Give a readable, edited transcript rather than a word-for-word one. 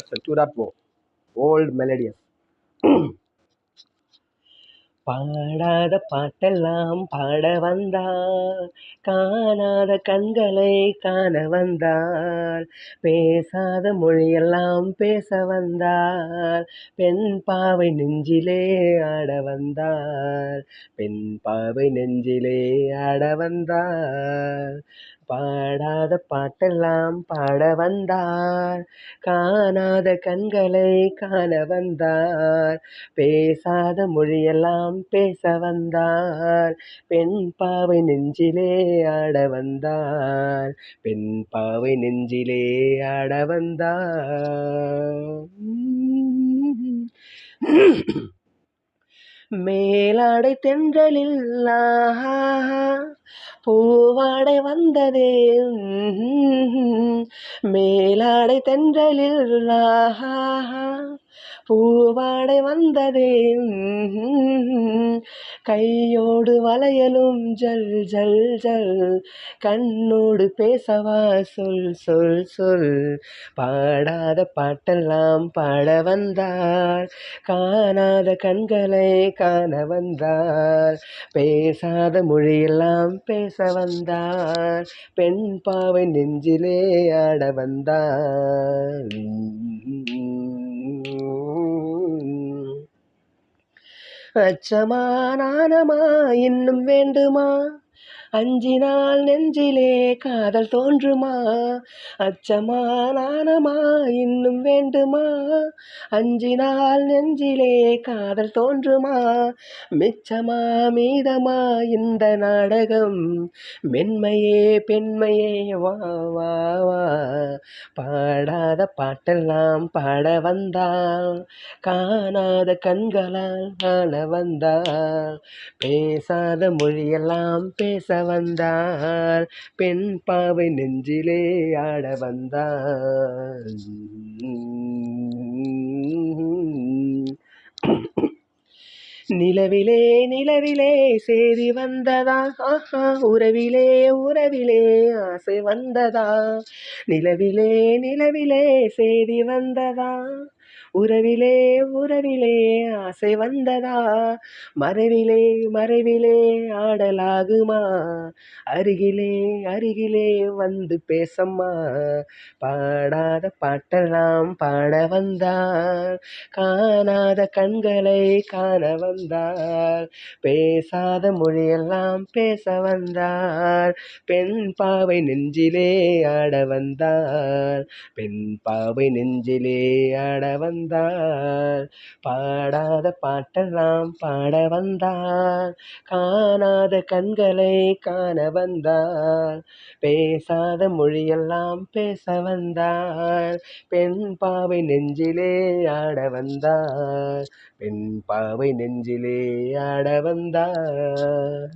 Version 2.0 volt melodious. பாடாத பாட்டெல்லாம் பாட வந்தாள், காணாத கண்களை காண வந்தாள், பேசாத மொழியெல்லாம் பேச வந்தாள், பெண் பாவை நெஞ்சிலே ஆட வந்தாள், பெண் பாவை நெஞ்சிலே ஆட வந்தாள். பாடாத பாட்டெல்லாம் பாட வந்தாள், காணாத கண்களை காண வந்தாள், பேசாத மொழியெல்லாம் பேச வந்தாள், பெண் பாவை நெஞ்சிலே ஆட வந்தாள், பெண் பாவை நெஞ்சிலே ஆட வந்தாள். மேலாடை தென்றலில் பூவாடை வந்ததே, மேலாடை தென்றலில் பூவாடை வந்ததே, கையோடு வளையலும் ஜல் ஜல் ஜல், கண்ணோடு பேசவா சொல் சொல் சொல். பாடாத பாட்டெல்லாம் பாட வந்தாள், காணாத கண்களை காண வந்தாள், பேசாத மொழியெல்லாம் பேச வந்தாள், பெண் பாவை நெஞ்சிலே ஆட வந்தாள். அச்சமா நாணமா இன்னும் வேண்டுமா, அஞ்சினால் நெஞ்சிலே காதல் தோன்றுமா, அச்சமா நாணமா இன்னும் வேண்டுமா, அஞ்சினால் நெஞ்சிலே காதல் தோன்றுமா, மிச்சமா மீதமா இந்த நாடகம், மென்மையே பெண்மையே வா வா வா. பாடாத பாட்டெல்லாம் பாட வந்தாள், காணாத கண்களால் காண வந்தாள், பேசாத மொழியெல்லாம் பேச வந்தாள், பெண் பாவை நெஞ்சிலே ஆட வந்தாள். நிலவிலே நிலவிலே சேதி வந்ததா, உறவிலே உறவிலே ஆசை வந்ததா, நிலவிலே நிலவிலே சேதி வந்ததா, உறவிலே உறவிலே ஆசை வந்ததா, மறைவிலே மறைவிலே ஆடலாகுமா, அருகிலே அருகிலே வந்து பேசம்மா. பாடாத பாட்டெல்லாம் பாட வந்தாள், காணாத கண்களை காண வந்தாள், பேசாத மொழியெல்லாம் பேச வந்தாள், பெண் பாவை நெஞ்சிலே ஆட வந்தாள், பெண் பாவை நெஞ்சிலே ஆட வந்தாள். பாடாத பாட்டெல்லாம் பாட வந்தாள், காணாத கண்களை காண வந்தாள், பேசாத மொழியெல்லாம் பேச வந்தாள், பெண் பாவை நெஞ்சிலே ஆட வந்தாள், பெண் பாவை நெஞ்சிலே ஆட வந்தாள்.